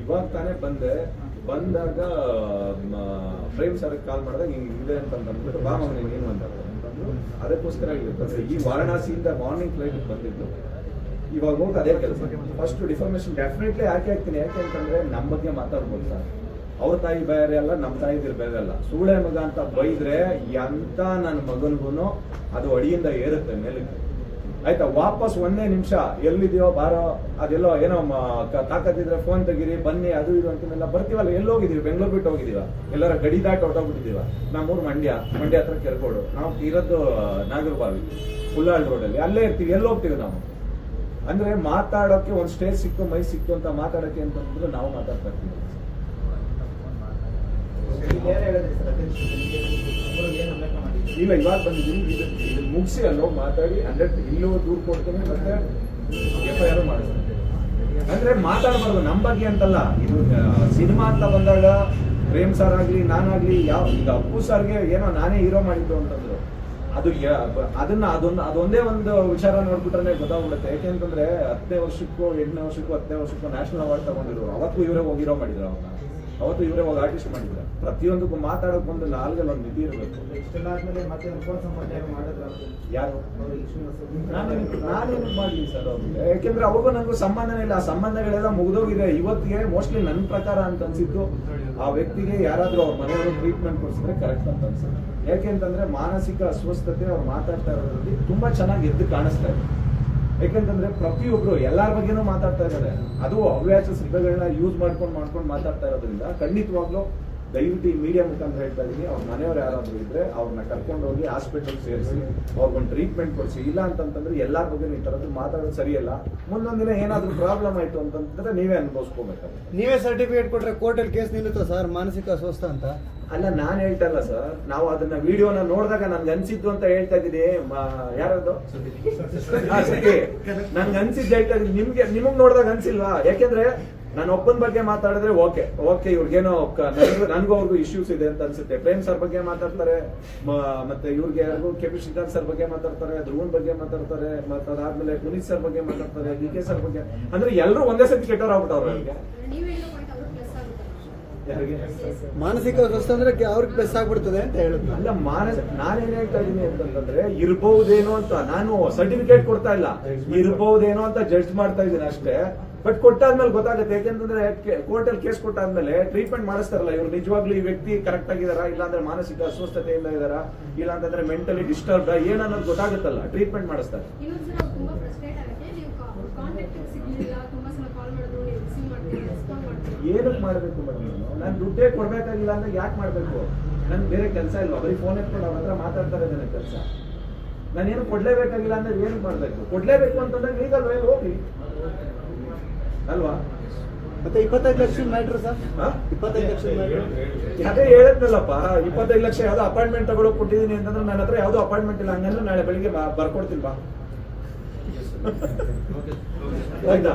ಇವಾಗ ತಾನೇ ಬಂದಾಗ ಪ್ರೇಮ್ ಸರ್ ಕಾಲ್ ಮಾಡಿದಾಗ ಹಿಂಗೆ ಇದೆ ಅಂತಂದ್ಬಿಟ್ಟು ಬಾ ಮಗನೇ ನೀನು ಅಂತಂದ್ರು. ಅದಕ್ಕೋಸ್ಕರ ಈ ವಾರಣಾಸಿಯಿಂದ ಮಾರ್ನಿಂಗ್ ಫ್ಲೈಟ್ ಬಂದಿದ್ದು. ಇವಾಗ ಹೋಗಿ ಅದೇ ಕೆಲಸ. ಫಸ್ಟ್ ಡಿಫಾರ್ಮೇಶನ್ ಡೆಫಿನೆಟ್ಲಿ ಯಾಕೆ ಆಗ್ತೀನಿ, ಯಾಕೆ ಅಂತಂದ್ರೆ ನಮ್ಮ ಬಗ್ಗೆ ಮಾತಾಡ್ಬೋದು ಸರ್. ಅವ್ರ ತಾಯಿ ಬೇರೆ ಅಲ್ಲ, ನಮ್ಮ ತಾಯಿ ಬೇರೆ ಅಲ್ಲ. ಸೂಳೆ ಮಗ ಅಂತ ಬೈದ್ರೆ ಎಂತ ನನ್ನ ಮಗನ್ಗೂ ಅದು ಅಡಿಯಿಂದ ಏರುತ್ತೆ ಮೇಲಕ್ಕೆ, ಆಯ್ತಾ. ವಾಪಸ್ ಒಂದೇ ನಿಮಿಷ ಎಲ್ಲಿದೆಯೋ ಬಾರೋ, ಅದೆಲ್ಲೋ ಏನೋ ತಾಕತ್ತಿದ್ರೆ ಫೋನ್ ತೆಗೀರಿ ಬನ್ನಿ ಅದು ಇದು ಅಂತೆಲ್ಲ ಬರ್ತೀವಲ್ಲ. ಎಲ್ಲಿ ಹೋಗಿದೀವಿ? ಬೆಂಗಳೂರು ಬಿಟ್ಟು ಹೋಗಿದೀವ, ಎಲ್ಲರ ಗಡಿ ದಾಟಿ ಹೊಟ್ಟೋಗ್ಬಿಟ್ಟಿದೀವ. ನಮ್ಮೂರು ಮಂಡ್ಯ ಹತ್ರ ಕೆರ್ಕೋಡು, ನಾವು ಇರೋದು ನಾಗರಬಾವಿ ಹುಲ್ಲಾಳ್ ರೋಡಲ್ಲಿ, ಅಲ್ಲೇ ಇರ್ತೀವಿ. ಎಲ್ಲಿ ಹೋಗ್ತೀವಿ ನಾವು? ಅಂದ್ರೆ ಮಾತಾಡೋಕೆ ಒಂದು ಸ್ಟೇಜ್ ಸಿಕ್ತು, ಮೈ ಸಿಕ್ತು ಅಂತ ಮಾತಾಡೋಕೆ ಅಂತಂದ್ರೆ ನಾವು ಮಾತಾಡ್ತಾ ಇರ್ತೀವಿ. ಇಲ್ಲ, ಇವಾಗ ಬಂದಿದ್ದೀನಿ, ಇದನ್ನ ಮುಗಿಸಿ ಅಲ್ಲೋಗಿ ಮಾತಾಡಿ 100 ಇಲ್ಲೂ ದೂರ ಕೊಡ್ತೀನಿ, ಮತ್ತೆ FIR ಮಾಡಿಸ್ತೀನಿ. ಅಂದ್ರೆ ಮಾತಾಡಬಾರ್ದು ನಮ್ಮ ಬಗ್ಗೆ ಅಂತಲ್ಲ. ಇದು ಸಿನಿಮಾ ಅಂತ ಬಂದಾಗ ಪ್ರೇಮ್ ಸರ್ ಆಗ್ಲಿ ನಾನಾಗ್ಲಿ ಈಗ ಅಪ್ಪು ಸರ್ಗೆ ಏನೋ ನಾನೇ ಹೀರೋ ಮಾಡಿದ್ದು ಅಂತಂದ್ರು, ಅದು ಅದೊಂದೇ ಒಂದು ವಿಚಾರ ನೋಡ್ಬಿಟ್ರೆ ಗೊತ್ತಾಗ್ಬಿಡುತ್ತೆ. ಯಾಕೆಂತಂದ್ರೆ 10ನೇ ವರ್ಷಕ್ಕೂ 8ನೇ ವರ್ಷಕ್ಕೂ 10ನೇ ವರ್ಷಕ್ಕೂ ನ್ಯಾಷನಲ್ ಅವಾರ್ಡ್ ತಗೊಂಡಿದ್ರು. ಅವತ್ತು ಇವರೇ ಹೋಗಿ ಹೀರೋ ಮಾಡಿದ್ರು, ಅವತ್ತು ಇವರೇ ಹೋಗಿ ಆರ್ಟಿಸ್ಟ್ ಮಾಡಿದ್ರು. ಪ್ರತಿಯೊಂದಕ್ಕೂ ಮಾತಾಡೋಕೆ ಒಂದು ನಾಲ್ಗಲ್ಲಿ ಒಂದು ಮಿತಿ ಇರಬೇಕು. ಯಾರು ನಾನೇನು ಮಾಡಲಿ ಸರ್ ಅವ್ರಿಗೆ? ಯಾಕೆಂದ್ರೆ ಅವಾಗೂ ನನಗೂ ಸಂಬಂಧನೇ ಇಲ್ಲ. ಆ ಸಂಬಂಧಗಳೆಲ್ಲ ಮುಗಿದೋಗಿದೆ. ಇವತ್ತಿಗೆ ಮೋಸ್ಟ್ಲಿ ನನ್ನ ಪ್ರಕಾರ ಅಂತ ಅನ್ಸಿದ್ದು, ಆ ವ್ಯಕ್ತಿಗೆ ಯಾರಾದ್ರೂ ಅವ್ರ ಮನೆಯವರು ಟ್ರೀಟ್ಮೆಂಟ್ ಕೊಡಿಸಿದ್ರೆ ಕರೆಕ್ಟ್ ಅಂತ ಅನ್ಸುತ್ತೆ. ಯಾಕೆಂತಂದ್ರೆ ಮಾನಸಿಕ ಅಸ್ವಸ್ಥತೆ ಅವ್ರು ಮಾತಾಡ್ತಾ ಇರೋದ್ರಲ್ಲಿ ತುಂಬಾ ಚೆನ್ನಾಗಿ ಎದ್ದು ಕಾಣಿಸ್ತಾ ಇದೆ. ಯಾಕೆಂತಂದ್ರೆ ಪ್ರತಿಯೊಬ್ರು ಎಲ್ಲಾರ ಬಗ್ಗೆನೂ ಮಾತಾಡ್ತಾ ಇದ್ದಾರೆ. ಅದು ಅವ್ಯಾಚ ಶಬ್ದಗಳನ್ನ ಯೂಸ್ ಮಾಡ್ಕೊಂಡು ಮಾತಾಡ್ತಾ ಇರೋದ್ರಿಂದ ಖಂಡಿತವಾಗ್ಲೂ ದಯವಿಟ್ಟು ಈ ಮೀಡಿಯಾ ಮುಖಾಂತರ ಹೇಳ್ತಾ ಇದೀನಿ, ಅವ್ರ ಮನೆಯವ್ರು ಯಾರಾದ್ರೂ ಇದ್ರೆ ಅವ್ರನ್ನ ಕರ್ಕೊಂಡು ಹೋಗಿ ಹಾಸ್ಪಿಟಲ್ ಸೇರಿಸಿ ಅವ್ರಿಗೊಂದು ಟ್ರೀಟ್ಮೆಂಟ್ ಕೊಡಿಸಿ. ಇಲ್ಲ ಅಂತಂತಂದ್ರೆ ಎಲ್ಲಾರ ಬಗ್ಗೆ ಈ ತರದ್ದು ಮಾತಾಡೋದು ಸರಿಯಲ್ಲ. ಮುಂದೊಂದಿನ ಏನಾದ್ರೂ ಪ್ರಾಬ್ಲಮ್ ಆಯ್ತು ಅಂತಂದ್ರೆ ನೀವೇ ಅನುಭವಿಸ್ಕೋಬೇಕಾಗುತ್ತೆ. ನೀವೇ ಸರ್ಟಿಫಿಕೇಟ್ ಕೊಟ್ರೆ ಕೋರ್ಟಲ್ಲಿ ಕೇಸ್ ನಿಲ್ಲುತ್ತಾ ಸರ್ ಮಾನಸಿಕ ಅಸ್ವಸ್ಥ ಅಂತ? ಅಲ್ಲ, ನಾನ್ ಹೇಳ್ತಾ ಇಲ್ಲ ಸರ್. ನಾವು ಅದನ್ನ ವಿಡಿಯೋನ ನೋಡಿದಾಗ ನನ್ಗೆ ಅನ್ಸಿದ್ದು ಅಂತ ಹೇಳ್ತಾ ಇದ್ದೀನಿ. ಯಾರದು ನನ್ಗೆ ಅನ್ಸಿದ್ದು ಹೇಳ್ತಾ ಇದ್ದೀನಿ. ನಿಮಗ್ ನೋಡಿದಾಗ ಅನ್ಸಿಲ್ವಾ? ಯಾಕೆಂದ್ರೆ ನಾನು ಒಬ್ಬನ ಬಗ್ಗೆ ಮಾತಾಡಿದ್ರೆ ಓಕೆ ಇವ್ರಿಗೇನೋ ನನ್ಗೂ ಅವ್ರಿಗೂ ಇಶ್ಯೂಸ್ ಇದೆ ಅಂತ ಅನ್ಸುತ್ತೆ. ಪ್ರೇಮ್ ಸರ್ ಬಗ್ಗೆ ಮಾತಾಡ್ತಾರೆ, ಮತ್ತೆ ಇವ್ರಿಗೆ ಯಾರಿಗೂ ಕೆಪಿ ಶ್ರೀಕಾಂತ್ ಸರ್ ಬಗ್ಗೆ ಮಾತಾಡ್ತಾರೆ, ಧ್ರುವನ್ ಬಗ್ಗೆ ಮಾತಾಡ್ತಾರೆ, ಮತ್ತೆ ಅದಾದ್ಮೇಲೆ ಪುನೀತ್ ಸರ್ ಬಗ್ಗೆ ಮಾತಾಡ್ತಾರೆ, DK ಸರ್ ಬಗ್ಗೆ. ಅಂದ್ರೆ ಎಲ್ಲರೂ ಒಂದೇ ಸತಿ ಕೆಟ್ಟವ್ರು ಆಗ್ಬಿಟ್ಟವ್ರು. ಅವ್ರಿಗೆ ಮಾನಸಿಕ ಅಸ್ವಸ್ಥ ಅಂದ್ರೆ ಅವ್ರಿಗೆ ಪ್ಲಸ್ ಆಗ್ಬಿಡ್ತದೆ ಅಂತ ಹೇಳುದು. ಅಲ್ಲ, ನಾನೇನ್ ಹೇಳ್ತಾ ಇದೀನಿ ಅಂತಂದ್ರೆ ಇರ್ಬಹುದೇನೋ ಅಂತ. ನಾನು ಸರ್ಟಿಫಿಕೇಟ್ ಕೊಡ್ತಾ ಇಲ್ಲ, ಇರ್ಬಹುದೇನೋ ಅಂತ ಜಡ್ಜ್ ಮಾಡ್ತಾ ಇದ್ದೀನಿ ಅಷ್ಟೇ. ಬಟ್ ಕೊಟ್ಟಾದ್ಮೇಲೆ ಗೊತ್ತಾಗುತ್ತೆ. ಯಾಕೆಂತಂದ್ರೆ ಕೋರ್ಟ್ ಅಲ್ಲಿ ಕೇಸ್ ಕೊಟ್ಟಾದ್ಮೇಲೆ ಟ್ರೀಟ್ಮೆಂಟ್ ಮಾಡಿಸ್ತಾರಲ್ಲ, ಇವ್ರು ನಿಜವಾಗ್ಲೂ ಈ ವ್ಯಕ್ತಿ ಕರೆಕ್ಟ್ ಆಗಿದಾರ, ಇಲ್ಲಾಂದ್ರೆ ಮಾನಸಿಕ ಅಸ್ವಸ್ಥತೆಯಿಂದ ಇದಾರ, ಇಲ್ಲ ಅಂತಂದ್ರೆ ಮೆಂಟಲಿ ಡಿಸ್ಟರ್ಬ್ಡ್ ಏನನ್ನೋದು ಗೊತ್ತಾಗುತ್ತಲ್ಲ, ಟ್ರೀಟ್ಮೆಂಟ್ ಮಾಡಿಸ್ತಾರೆ. ಏನಕ್ಕೆ ಮಾಡ್ಬೇಕು ಮೇಡಮ್? ನಾನು ದುಡ್ಡೇ ಕೊಡ್ಬೇಕಾಗಿಲ್ಲ ಅಂದ್ರೆ ಯಾಕೆ ಮಾಡ್ಬೇಕು? ನನ್ ಬೇರೆ ಕೆಲಸ ಇಲ್ವಾ? ಬರೀ ಫೋನ್ ಎತ್ಕೊಂಡು ಅವ್ರ ಹತ್ರ ಮಾತಾಡ್ತಾರೆ ನನ್ನ ಕೆಲಸ. ನಾನೇನು ಕೊಡ್ಲೇಬೇಕಾಗಿಲ್ಲ ಅಂದ್ರೆ ಏನು ಮಾಡ್ಬೇಕು? ಕೊಡ್ಲೇಬೇಕು ಅಂತಂದ್ರೆ ಲೀಗಲ್ ವೇ ಹೋಗಿ ಅಲ್ವಾ? ಮತ್ತೆ 25 ಲಕ್ಷ ಮ್ಯಾಟ್ರ್ ಸರ್, 25 ಲಕ್ಷ ಅದೇ ಹೇಳದ್ನಲ್ಲಪ್ಪ. 25 ಲಕ್ಷ ಯಾವ್ದೋ ಅಪಾಯಿಂಟ್ಮೆಂಟ್ ತಗೊಳಕ್ ಕೊಟ್ಟಿದ್ದೀನಿ ಅಂತಂದ್ರೆ ನನ್ನ ಹತ್ರ ಯಾವ್ದೋ ಅಪಾಯಿಂಟ್ಮೆಂಟ್ ಇಲ್ಲ. ಹಂಗಂದ್ರೆ ನಾಳೆ ಬೆಳಿಗ್ಗೆ ಬರ್ಕೊಡ್ತೀನಿ ಬಾ. ಆಯ್ತಾ?